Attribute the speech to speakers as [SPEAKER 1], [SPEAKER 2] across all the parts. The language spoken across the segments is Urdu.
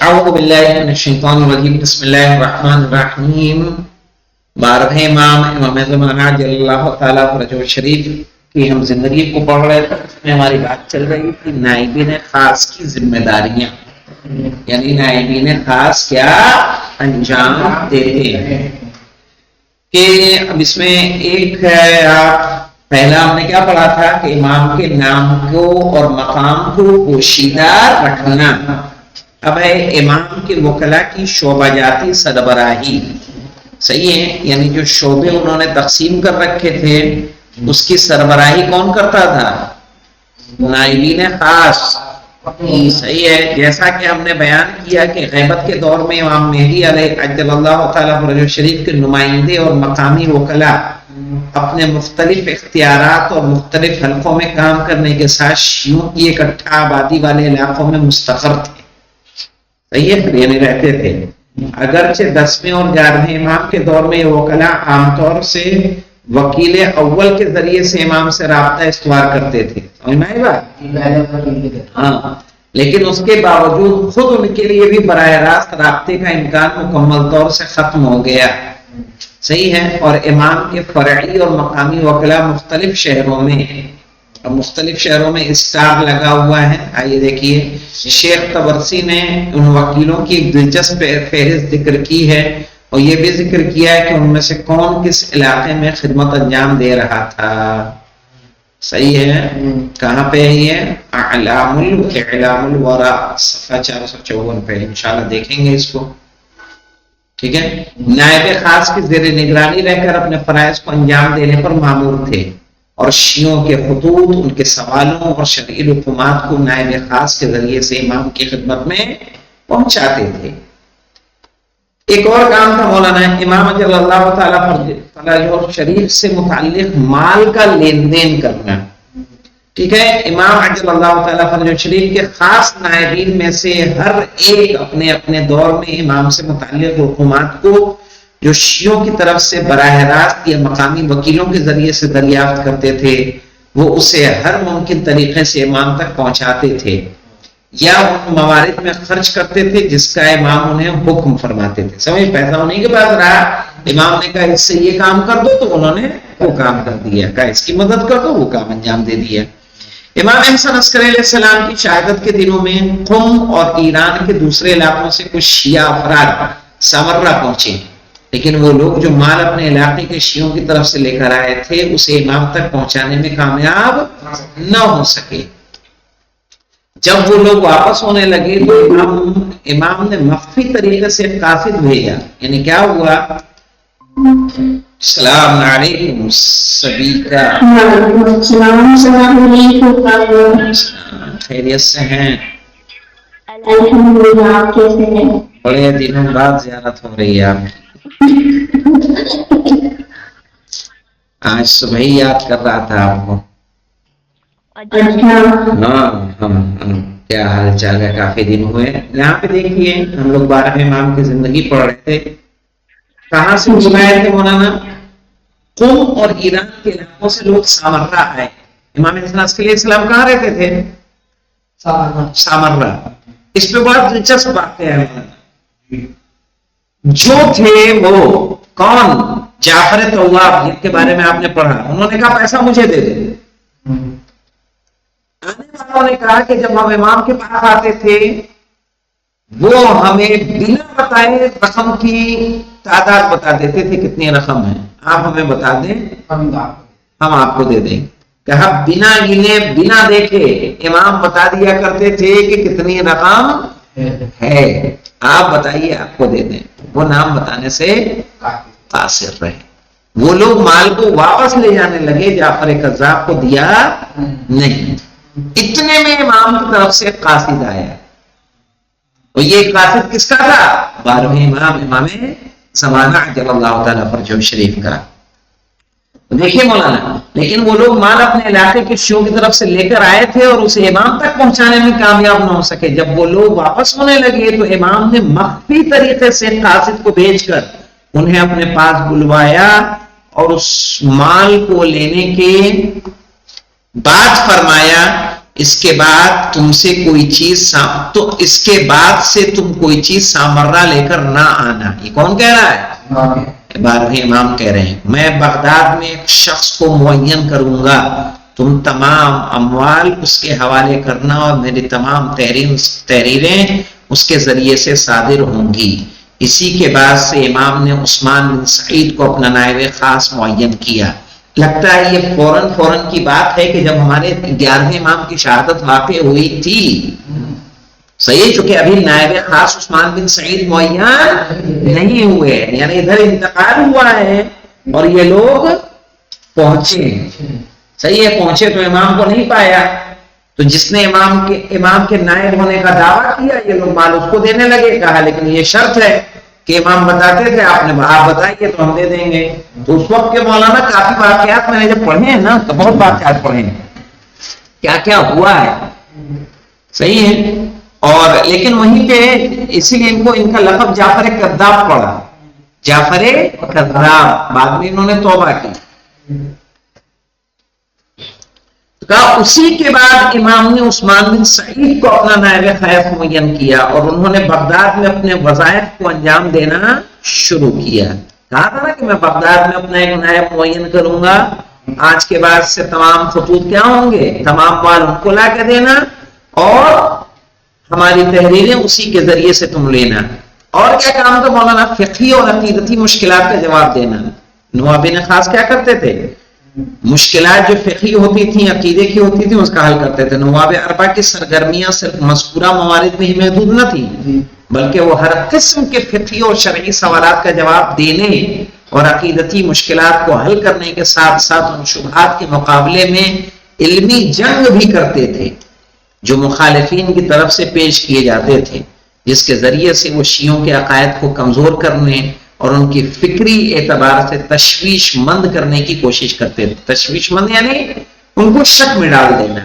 [SPEAKER 1] اعوذ باللہ من الشیطان الرجیم بسم اللہ الرحمن الرحیم 12 امام زمانہ جل اللہ تعالیٰ فرجہ شریف کی ہم زندگی کو پڑھ رہے تھے. اس میں ہماری بات چل رہی تھی نائبین خاص کی ذمہ داریاں، یعنی نائبین خاص کیا انجام دیتے ہیں. کہ اب اس میں ایک پہلا ہم نے کیا پڑھا تھا کہ امام کے نام کو اور مقام کو پوشیدہ رکھنا. اب ہے امام کے وکلاء کی شعبہ جاتی سربراہی، صحیح ہے، یعنی جو شعبے انہوں نے تقسیم کر رکھے تھے اس کی سربراہی کون کرتا تھا؟ نائبین خاص. صحیح ہے، جیسا کہ ہم نے بیان کیا کہ غیبت کے دور میں امام مہدی علیہ عجل اللہ تعالیٰ فرجہ شریف کے نمائندے اور مقامی وکلاء اپنے مختلف اختیارات اور مختلف حلقوں میں کام کرنے کے ساتھ شیعوں کی ایک اکٹھا آبادی والے علاقوں میں مستقر تھے. صحیح ہے، یعنی رہتے تھے. اگرچہ 10ویں اور 11ویں امام کے دور میں وکلاء عام طور سے وکیل اول کے ذریعے سے امام سے رابطہ استوار کرتے تھے. ہاں، لیکن اس کے باوجود خود ان کے لیے بھی براہ راست رابطے کا امکان مکمل طور سے ختم ہو گیا. صحیح ہے، اور امام کے فرعی اور مقامی وکلاء مختلف شہروں میں اسٹار لگا ہوا ہے. آئیے دیکھیے، شیخ طبرسی نے ان وکیلوں کی ایک دلچسپ فہرست ذکر کی ہے اور یہ بھی ذکر کیا ہے کہ ان میں سے کون کس علاقے میں خدمت انجام دے رہا تھا. صحیح ہے، کہاں پہ ہے یہ؟ اعلام الورا صفحہ 454 پہ انشاءاللہ دیکھیں گے اس کو. ٹھیک ہے، نائب خاص کی زیر نگرانی رہ کر اپنے فرائض کو انجام دینے پر مامور تھے اور شیعوں کے خطوط، ان کے سوالوں اور شرعی رکومات کو نائب خاص کے ذریعے سے امام کی خدمت میں پہنچاتے تھے. ایک اور کام تھا مولانا امام اجل اللہ تعالیٰ فرجہ شریف سے متعلق مال کا لین دین کرنا. ٹھیک ہے، امام اجل اللہ تعالیٰ فرجہ شریف کے خاص نائبین میں سے ہر ایک اپنے اپنے دور میں امام سے متعلق رکومات کو جو شیعوں کی طرف سے براہ راست یا مقامی وکیلوں کے ذریعے سے دریافت کرتے تھے وہ اسے ہر ممکن طریقے سے امام تک پہنچاتے تھے یا ان موارد میں خرچ کرتے تھے جس کا امام انہیں حکم فرماتے تھے. سمجھ، پیسہ انہیں کے پاس رہا، امام نے کہا اس سے یہ کام کر دو تو انہوں نے وہ کام کر دیا، کہا اس کی مدد کر دو، وہ کام انجام دے دیا. امام حسن عسکری علیہ السلام کی شہادت کے دنوں میں قم اور ایران کے دوسرے علاقوں سے کچھ شیعہ افراد سامرہ پہنچے، لیکن وہ لوگ جو مال اپنے علاقے کے شیعوں کی طرف سے لے کر آئے تھے اسے امام تک پہنچانے میں کامیاب نہ ہو سکے. جب وہ لوگ واپس ہونے لگے تو امام نے مخفی طریقے سے قاصد بھیجا. یعنی کیا ہوا؟ السلام علیکم سبھی کا، خیریت سے ہیں؟ بڑے دنوں بعد زیارت ہو رہی ہے آپ کی. آج صبح ہی یاد کر رہا تھا آپ کو. ہاں، کیا حال چال ہے؟ کافی دن ہوئے. یہاں پہ دیکھیے ہم لوگ 12 امام کی زندگی پڑھ رہے تھے. کہاں سے بلائے تھے مولانا؟ قم اور ایران کے علاقوں سے لوگ سامرہ آئے. امام حسن عسکری علیہ السلام کہاں رہتے تھے؟ سامرہ. اس پہ بہت دلچسپ بات ہے. جو تھے وہ کون؟ جعفر طواب، جن کے بارے میں آپ نے پڑھا. انہوں نے کہا پیسہ مجھے دے دے. آنے والوں نے کہا کہ جب ہم امام کے پاس آتے تھے وہ ہمیں بنا بتائے رقم کی تعداد بتا دیتے تھے کتنی رقم ہے، آپ ہمیں بتا دیں ہم آپ کو دے دیں. کہا بنا گنے بنا دیکھے امام بتا دیا کرتے تھے کہ کتنی رقم ہے، آپ بتائیے آپ کو دے دیں. وہ نام بتانے سے قاصر رہے. وہ لوگ مال کو واپس لے جانے لگے، جعفر کذاب کو دیا نہیں. اتنے میں امام کی طرف سے قاصد آیا اور یہ قاصد کس کا تھا؟ 12ویں امام زمانہ عجل اللہ تعالیٰ فرجہ شریف کا. دیکھیے مولانا، لیکن وہ لوگ مال اپنے علاقے کے شیعوں کی طرف سے لے کر آئے تھے اور اسے امام تک پہنچانے میں کامیاب نہ ہو سکے. جب وہ لوگ واپس ہونے لگے تو امام نے مخفی طریقے سے قاصد کو بھیج کر انہیں اپنے پاس بلوایا اور اس مال کو لینے کے بعد فرمایا اس کے بعد تم سے کوئی چیز تو اس کے بعد سے تم کوئی چیز سامرہ لے کر نہ آنا. یہ کون کہہ رہا ہے؟ 12ویں امام کہہ رہے ہیں میں بغداد میں ایک شخص کو معین کروں گا، تم تمام اموال اس کے حوالے کرنا اور میری تمام تحریریں اس کے ذریعے سے صادر ہوں گی. اسی کے بعد سے امام نے عثمان بن سعید کو اپنا نائب خاص معین کیا. لگتا ہے یہ فوراً کی بات ہے کہ جب ہمارے 11ویں امام کی شہادت واقع ہوئی تھی، صحیح، چونکہ ابھی نائب خاص عثمان بن سعید معین نہیں ہوئے، یعنی ادھر انتقال ہوا ہے اور یہ لوگ پہنچے. صحیح ہے، پہنچے تو امام کو نہیں پایا، تو جس نے امام کے نائب ہونے کا دعویٰ کیا یہ لوگ مال اس کو دینے لگے. کہا لیکن یہ شرط ہے کہ امام بتاتے تھے آپ بتائیے تو ہم دے دیں گے. تو اس وقت کے مولانا کافی واقعات میں نے جب پڑھے ہیں نا تو بہت واقعات پڑھے ہیں کیا کیا ہوا ہے. صحیح ہے. اور لیکن وہیں پہ اسی لیے ان کا لقب جعفر کذاب پڑا. جعفر کذاب، بعد میں انہوں نے توبہ کی. اسی کے بعد امام نے عثمان بن سعید کو اپنا نائب خاص معین کیا اور انہوں نے بغداد میں اپنے وظائف کو انجام دینا شروع کیا. کہا تھا نا کہ میں بغداد میں اپنا ایک نائب معین کروں گا، آج کے بعد سے تمام خطوط کیا ہوں گے، تمام مال ان کو لا کے دینا اور ہماری تحریریں اسی کے ذریعے سے تم لینا. اور کیا کام تھا مولانا؟ فقہی اور عقیدتی مشکلات کا جواب دینا. نوابین خاص کیا کرتے تھے؟ مشکلات جو فقہی ہوتی تھیں، عقیدے کی ہوتی تھیں، اس کا حل کرتے تھے. نواب اربع کی سرگرمیاں صرف مذکورہ موارد میں ہی محدود نہ تھیں، بلکہ وہ ہر قسم کے فقہی اور شرعی سوالات کا جواب دینے اور عقیدتی مشکلات کو حل کرنے کے ساتھ ساتھ ان شبہات کے مقابلے میں علمی جنگ بھی کرتے تھے جو مخالفین کی طرف سے پیش کیے جاتے تھے، جس کے ذریعے سے وہ شیعوں کے عقائد کو کمزور کرنے اور ان کی فکری اعتبار سے تشویش مند کرنے کی کوشش کرتے تھے. تشویش مند یعنی ان کو شک میں ڈال دینا،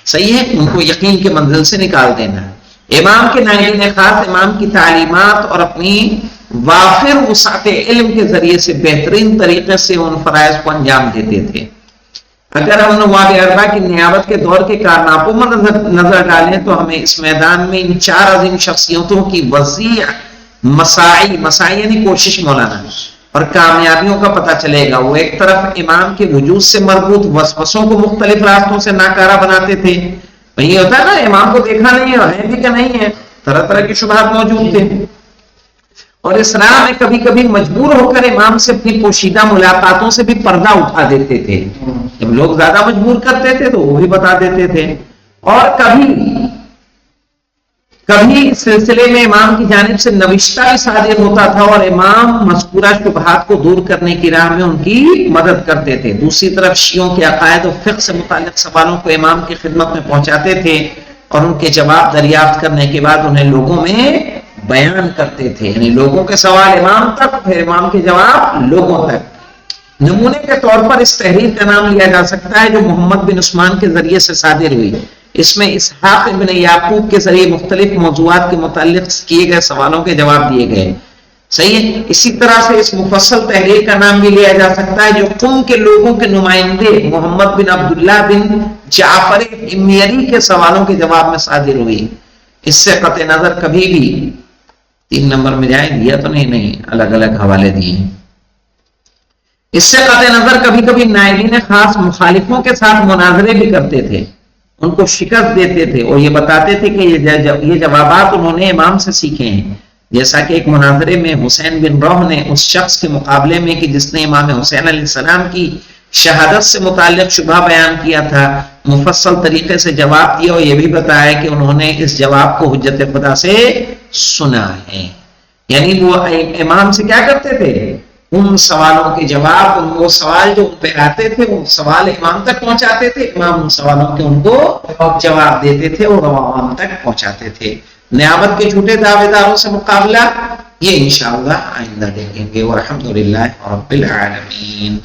[SPEAKER 1] صحیح ہے، ان کو یقین کے منزل سے نکال دینا. امام کے نائبین خاص امام کی تعلیمات اور اپنی وافر وسعت علم کے ذریعے سے بہترین طریقے سے ان فرائض کو انجام دیتے تھے. اگر ہم نواب اربع کی نیابت کے دور کے کارناموں میں نظر ڈالیں تو ہمیں اس میدان میں ان 4 عظیم شخصیتوں کی وسیع مساعی یعنی کوشش مولانا اور کامیابیوں کا پتہ چلے گا. وہ ایک طرف امام کے وجود سے مربوط وسوسوں کو مختلف راستوں سے ناکارہ بناتے تھے. یہ ہوتا ہے نا، امام کو دیکھا نہیں ہے بھی کہ نہیں ہے، طرح طرح کی شبہات موجود تھے. اور اس راہ میں کبھی کبھی مجبور ہو کر امام سے اپنی پوشیدہ ملاقاتوں سے بھی پردہ اٹھا دیتے تھے. جب لوگ زیادہ مجبور کرتے تھے تو وہ بھی بتا دیتے تھے. اور کبھی اس سلسلے میں امام کی جانب سے نوشتہ بھی صادر ہوتا تھا اور امام مذکورہ شبہات کو دور کرنے کی راہ میں ان کی مدد کرتے تھے. دوسری طرف شیعوں کے عقائد و فقہ سے متعلق سوالوں کو امام کی خدمت میں پہنچاتے تھے اور ان کے جواب دریافت کرنے کے بعد انہیں لوگوں میں بیان کرتے تھے. یعنی لوگوں کے سوال امام تک، پھر امام کے جواب لوگوں تک. نمونے کے طور پر اس تحریر کا نام لیا جا سکتا ہے جو محمد بن عثمان کے ذریعے سے صادر ہوئی. اس میں اسحاق بن یعقوب کے ذریعے مختلف موضوعات کے متعلق کیے گئے سوالوں کے جواب دیے گئے. صحیح ہے. اسی طرح سے اس مفصل تحریر کا نام بھی لیا جا سکتا ہے جو قوم کے لوگوں کے نمائندے محمد بن عبداللہ بن جعفر حمیری کے سوالوں کے جواب میں صادر ہوئی. اس سے قطع نظر کبھی بھی 3 نمبر میں جائیں دیا تو نہیں الگ الگ حوالے دیے. اس سے قطع نظر کبھی کبھی نائبین خاص مخالفوں کے ساتھ مناظرے بھی کرتے تھے، ان کو شکست دیتے تھے اور یہ بتاتے تھے کہ یہ جوابات انہوں نے امام سے سیکھے ہیں. جیسا کہ ایک مناظرے میں حسین بن روح نے اس شخص کے مقابلے میں کہ جس نے امام حسین علیہ السلام کی شہادت سے متعلق شبہ بیان کیا تھا مفصل طریقے سے جواب دیا اور یہ بھی بتایا کہ انہوں نے اس جواب کو حجت خدا سے سنا ہے. یعنی وہ امام سے کیا کرتے تھے؟ ان سوالوں کے جواب، وہ سوال جو ان پہ آتے تھے وہ سوال امام تک پہنچاتے تھے، امام ان سوالوں کے ان کو جواب دیتے تھے اور عوام تک پہنچاتے تھے. نیابت کے جھوٹے دعوے داروں سے مقابلہ یہ انشاءاللہ آئندہ دیکھیں گے. والحمدللہ رب العالمین.